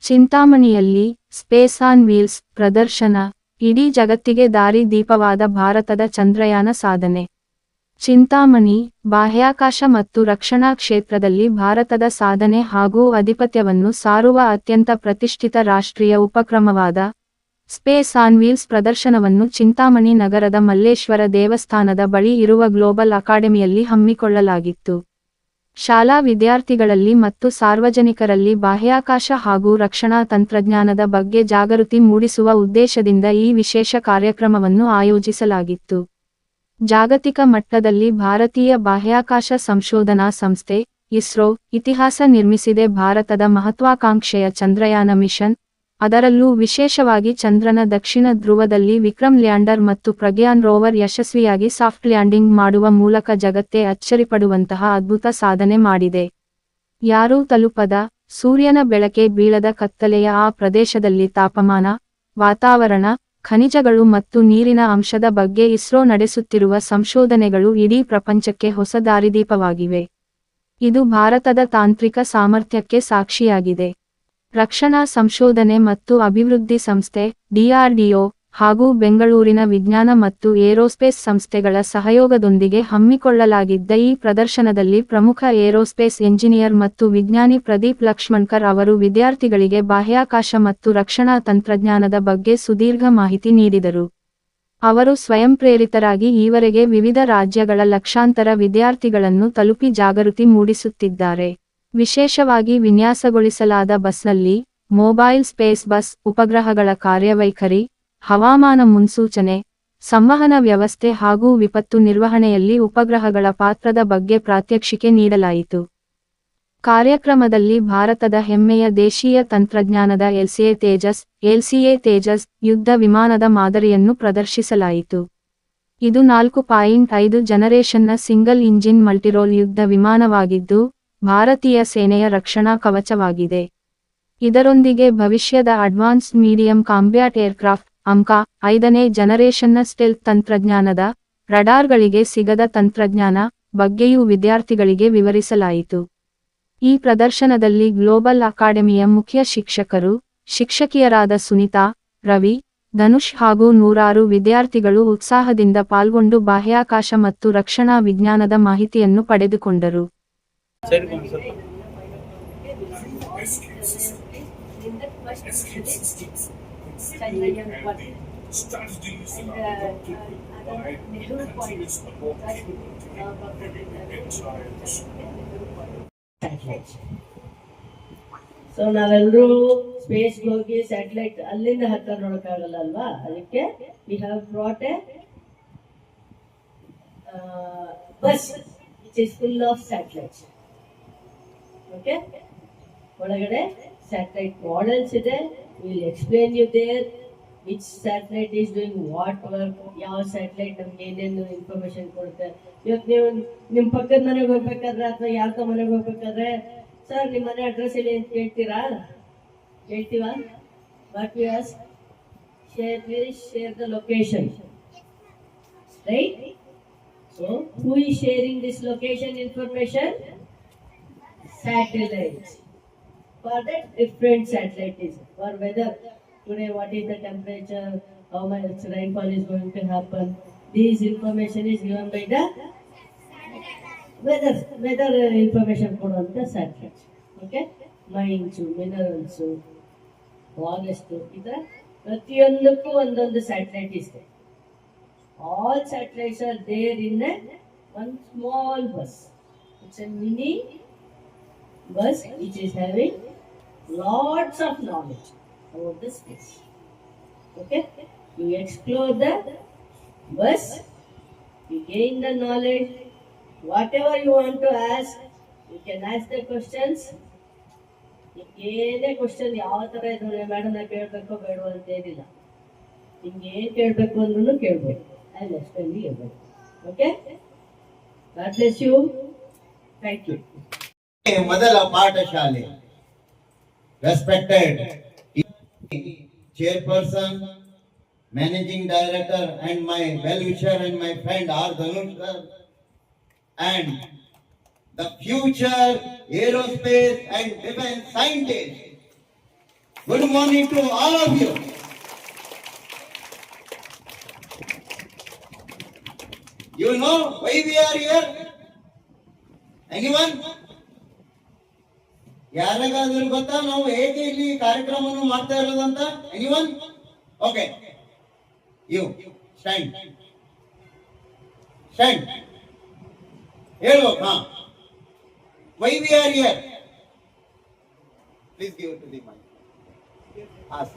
ಚಿಂತಾಮಣಿಯಲ್ಲಿ space on wheels ಪ್ರದರ್ಶನ ಇಡೀ ಜಗತ್ತಿಗೆ ದಾರಿ ದೀಪವಾದ ಭಾರತದ ಚಂದ್ರಯಾನ ಸಾಧನೆ. ಚಿಂತಾಮಣಿ ಬಾಹ್ಯಾಕಾಶ ಮತ್ತು ರಕ್ಷಣಾ ಕ್ಷೇತ್ರದಲ್ಲಿ ಭಾರತದ ಸಾಧನೆ ಹಾಗೂ ಆಧಿಪತ್ಯವನ್ನು ಸಾರುವ ಅತ್ಯಂತ ಪ್ರತಿಷ್ಠಿತ ರಾಷ್ಟ್ರೀಯ ಉಪಕ್ರಮವಾದ ಸ್ಪೇಸ್ ಆನ್ ವೀಲ್ಸ್ ಪ್ರದರ್ಶನವನ್ನು ಚಿಂತಾಮಣಿ ನಗರದ ಮಲ್ಲೇಶ್ವರ ದೇವಸ್ಥಾನದ ಬಳಿ ಇರುವ ಗ್ಲೋಬಲ್ ಅಕಾಡೆಮಿಯಲ್ಲಿ ಹಮ್ಮಿಕೊಳ್ಳಲಾಗಿತ್ತು. ಶಾಲಾ ವಿದ್ಯಾರ್ಥಿಗಳಲ್ಲಿ ಮತ್ತು ಸಾರ್ವಜನಿಕರಲ್ಲಿ ಬಾಹ್ಯಾಕಾಶ ಹಾಗೂ ರಕ್ಷಣಾ ತಂತ್ರಜ್ಞಾನದ ಬಗ್ಗೆ ಜಾಗೃತಿ ಮೂಡಿಸುವ ಉದ್ದೇಶದಿಂದ ಈ ವಿಶೇಷ ಕಾರ್ಯಕ್ರಮವನ್ನು ಆಯೋಜಿಸಲಾಗಿತ್ತು. ಜಾಗತಿಕ ಮಟ್ಟದಲ್ಲಿ ಭಾರತೀಯ ಬಾಹ್ಯಾಕಾಶ ಸಂಶೋಧನಾ ಸಂಸ್ಥೆ ಇಸ್ರೋ ಇತಿಹಾಸ ನಿರ್ಮಿಸಿದೆ. ಭಾರತದ ಮಹತ್ವಾಕಾಂಕ್ಷೆಯ ಚಂದ್ರಯಾನ ಮಿಷನ್, ಅದರಲ್ಲೂ ವಿಶೇಷವಾಗಿ ಚಂದ್ರನ ದಕ್ಷಿಣ ಧ್ರುವದಲ್ಲಿ ವಿಕ್ರಮ್ ಲ್ಯಾಂಡರ್ ಮತ್ತು ಪ್ರಗ್ಯಾನ್ ರೋವರ್ ಯಶಸ್ವಿಯಾಗಿ ಸಾಫ್ಟ್ ಲ್ಯಾಂಡಿಂಗ್ ಮಾಡುವ ಮೂಲಕ ಜಗತ್ತೇ ಅಚ್ಚರಿಪಡುವಂತಹ ಅದ್ಭುತ ಸಾಧನೆ ಮಾಡಿದೆ. ಯಾರೂ ತಲುಪದ, ಸೂರ್ಯನ ಬೆಳಕೆ ಬೀಳದ ಕತ್ತಲೆಯ ಆ ಪ್ರದೇಶದಲ್ಲಿ ತಾಪಮಾನ, ವಾತಾವರಣ, ಖನಿಜಗಳು ಮತ್ತು ನೀರಿನ ಅಂಶದ ಬಗ್ಗೆ ಇಸ್ರೋ ನಡೆಸುತ್ತಿರುವ ಸಂಶೋಧನೆಗಳು ಇಡೀ ಪ್ರಪಂಚಕ್ಕೆ ಹೊಸ ದಾರಿದೀಪವಾಗಿವೆ. ಇದು ಭಾರತದ ತಾಂತ್ರಿಕ ಸಾಮರ್ಥ್ಯಕ್ಕೆ ಸಾಕ್ಷಿಯಾಗಿದೆ. ರಕ್ಷಣಾ ಸಂಶೋಧನೆ ಮತ್ತು ಅಭಿವೃದ್ಧಿ ಸಂಸ್ಥೆ ಡಿಆರ್ಡಿಒ ಹಾಗೂ ಬೆಂಗಳೂರಿನ ವಿಜ್ಞಾನ ಮತ್ತು ಏರೋಸ್ಪೇಸ್ ಸಂಸ್ಥೆಗಳ ಸಹಯೋಗದೊಂದಿಗೆ ಹಮ್ಮಿಕೊಳ್ಳಲಾಗಿದ್ದ ಈ ಪ್ರದರ್ಶನದಲ್ಲಿ ಪ್ರಮುಖ ಏರೋಸ್ಪೇಸ್ ಎಂಜಿನಿಯರ್ ಮತ್ತು ವಿಜ್ಞಾನಿ ಪ್ರದೀಪ್ ಲಕ್ಷ್ಮಣ್ಕರ್ ಅವರು ವಿದ್ಯಾರ್ಥಿಗಳಿಗೆ ಬಾಹ್ಯಾಕಾಶ ಮತ್ತು ರಕ್ಷಣಾ ತಂತ್ರಜ್ಞಾನದ ಬಗ್ಗೆ ಸುದೀರ್ಘ ಮಾಹಿತಿ ನೀಡಿದರು. ಅವರು ಸ್ವಯಂಪ್ರೇರಿತರಾಗಿ ಈವರೆಗೆ ವಿವಿಧ ರಾಜ್ಯಗಳ ಲಕ್ಷಾಂತರ ವಿದ್ಯಾರ್ಥಿಗಳನ್ನು ತಲುಪಿ ಜಾಗೃತಿ ಮೂಡಿಸುತ್ತಿದ್ದಾರೆ. ವಿಶೇಷವಾಗಿ ವಿನ್ಯಾಸಗೊಳಿಸಲಾದ ಬಸ್ನಲ್ಲಿ ಮೊಬೈಲ್ ಸ್ಪೇಸ್ ಬಸ್, ಉಪಗ್ರಹಗಳ ಕಾರ್ಯವೈಖರಿ, ಹವಾಮಾನ ಮುನ್ಸೂಚನೆ, ಸಂವಹನ ವ್ಯವಸ್ಥೆ ಹಾಗೂ ವಿಪತ್ತು ನಿರ್ವಹಣೆಯಲ್ಲಿ ಉಪಗ್ರಹಗಳ ಪಾತ್ರದ ಬಗ್ಗೆ ಪ್ರಾತ್ಯಕ್ಷಿಕೆ ನೀಡಲಾಯಿತು. ಕಾರ್ಯಕ್ರಮದಲ್ಲಿ ಭಾರತದ ಹೆಮ್ಮೆಯ ದೇಶೀಯ ತಂತ್ರಜ್ಞಾನದ ಎಲ್ಸಿಎ ತೇಜಸ್ ಯುದ್ಧ ವಿಮಾನದ ಮಾದರಿಯನ್ನು ಪ್ರದರ್ಶಿಸಲಾಯಿತು. ಇದು 4.5 ಜನರೇಷನ್ನ ಸಿಂಗಲ್ ಇಂಜಿನ್ ಮಲ್ಟಿರೋಲ್ ಯುದ್ಧ ವಿಮಾನವಾಗಿದ್ದು, ಭಾರತೀಯ ಸೇನೆಯ ರಕ್ಷಣಾ ಕವಚವಾಗಿದೆ. ಇದರೊಂದಿಗೆ ಭವಿಷ್ಯದ ಅಡ್ವಾನ್ಸ್ಡ್ ಮೀಡಿಯಂ ಕಾಂಬ್ಯಾಟ್ ಏರ್ಕ್ರಾಫ್ಟ್ ಅಮ್ಕಾ 5ನೇ ಜನರೇಷನ್ನ ಸ್ಟೆಲ್ತ್ ತಂತ್ರಜ್ಞಾನದ ರಡಾರ್ಗಳಿಗೆ ಸಿಗದ ತಂತ್ರಜ್ಞಾನ ಬಗ್ಗೆಯೂ ವಿದ್ಯಾರ್ಥಿಗಳಿಗೆ ವಿವರಿಸಲಾಯಿತು. ಈ ಪ್ರದರ್ಶನದಲ್ಲಿ ಗ್ಲೋಬಲ್ ಅಕಾಡೆಮಿಯ ಮುಖ್ಯ ಶಿಕ್ಷಕಿಯರಾದ ಸುನಿತಾ, ರವಿ, ಧನುಷ್ ಹಾಗೂ ನೂರಾರು ವಿದ್ಯಾರ್ಥಿಗಳು ಉತ್ಸಾಹದಿಂದ ಪಾಲ್ಗೊಂಡು ಬಾಹ್ಯಾಕಾಶ ಮತ್ತು ರಕ್ಷಣಾ ವಿಜ್ಞಾನದ ಮಾಹಿತಿಯನ್ನು ಪಡೆದುಕೊಂಡರು. ಸೊ ನಾವೆಲ್ಲರೂ ಸ್ಪೇಸ್ ಹೋಗಿ ಸ್ಯಾಟಲೈಟ್ ಅಲ್ಲಿಂದ ಹತ್ರ ನೋಡಕ್ಕಾಗಲ್ಲ ಅಲ್ವಾ, ಅದಕ್ಕೆ we have brought a bus which is full of satellites. Okay, ಒಳಗಡೆ ಸ್ಯಾಟಲೈಟ್ ಮಾಡೆಲ್ಸ್ ಇದೆ. Will explain you there which satellite is doing what work, ಯಾವ ಸ್ಯಾಟಲೈಟ್ ನಮ್ಗೆ ಏನೇನು ಇನ್ಫಾರ್ಮೇಶನ್ ಕೊಡುತ್ತೆ. ಇವತ್ತು ನೀವು ನಿಮ್ಮ ಪಕ್ಕದ ಮನೆಗೆ ಹೋಗ್ಬೇಕಾದ್ರೆ ಅಥವಾ ಯಾವ್ದೋ ಮನೆಗೆ ಹೋಗ್ಬೇಕಾದ್ರೆ, ಸರ್ ನಿಮ್ಮ ಮನೆ ಅಡ್ರೆಸ್ ಹೇಳಿ ಅಂತ ಕೇಳ್ತೀರಾ? ಹೇಳ್ತೀವಾ? What you ask? Please share the location, right? So who is sharing this location information? Satellites. For that, different satellite is for weather. Today, what is the temperature? How much rainfall is going to happen? This information is given by the weather information code on the satellite. Okay, mines, minerals, forest. Ida ಪ್ರತಿಯೊಂದಕ್ಕೂ ಒಂದೊಂದು satellite ಇದೆ. All satellites are there in one small bus. It's a mini bus which is having lots of knowledge about the space. Okay, you explore the bus, you gain the knowledge. Whatever you want to ask, you can ask the questions. ಏನೇ question ಯಾವ ಥರ ಇದ್ರೆ ಮೇಡಮ್ನ ಕೇಳಬೇಕೋ ಬೇಡೋ ಅಂತ ಏನಿಲ್ಲ, ನಿಮ್ಗೆ ಏನು ಕೇಳಬೇಕು ಅಂದ್ರೂ ಕೇಳ್ಬೋದು. I will explain you everything. Okay, God bless you. Thank you. ಮೊದಲ ಪಾಠಶಾಲೆ. Respected chairperson, managing director and my well-wisher and my friend R. Dhanush sir, and the future aerospace and defense scientist Good morning to all of you. You know why we are here? Anyone? ಯಾರಿಗಾದ್ರೂ ಗೊತ್ತಾ ನಾವು ಹೇಗೆ ಇಲ್ಲಿ ಕಾರ್ಯಕ್ರಮವನ್ನು ಮಾಡ್ತಾ ಇರೋದಂತ? Anyone? Okay. You stand. Stand. ಹೇಳು. Why we are here? Please give it to the mic. Ask.